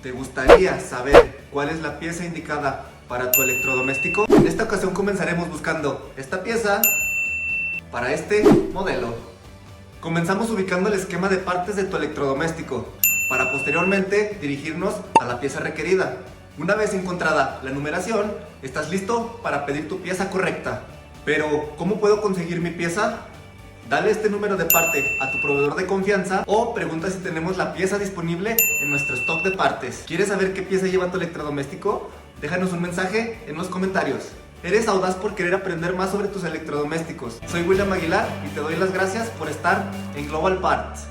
¿Te gustaría saber cuál es la pieza indicada para tu electrodoméstico? En esta ocasión comenzaremos buscando esta pieza para este modelo. Comenzamos ubicando el esquema de partes de tu electrodoméstico para posteriormente dirigirnos a la pieza requerida. Una vez encontrada la numeración, estás listo para pedir tu pieza correcta. Pero, ¿cómo puedo conseguir mi pieza? Dale este número de parte a tu proveedor de confianza o pregunta si tenemos la pieza disponible en nuestro stock de partes. ¿Quieres saber qué pieza lleva tu electrodoméstico? Déjanos un mensaje en los comentarios. Eres audaz por querer aprender más sobre tus electrodomésticos. Soy William Aguilar y te doy las gracias por estar en Global Parts.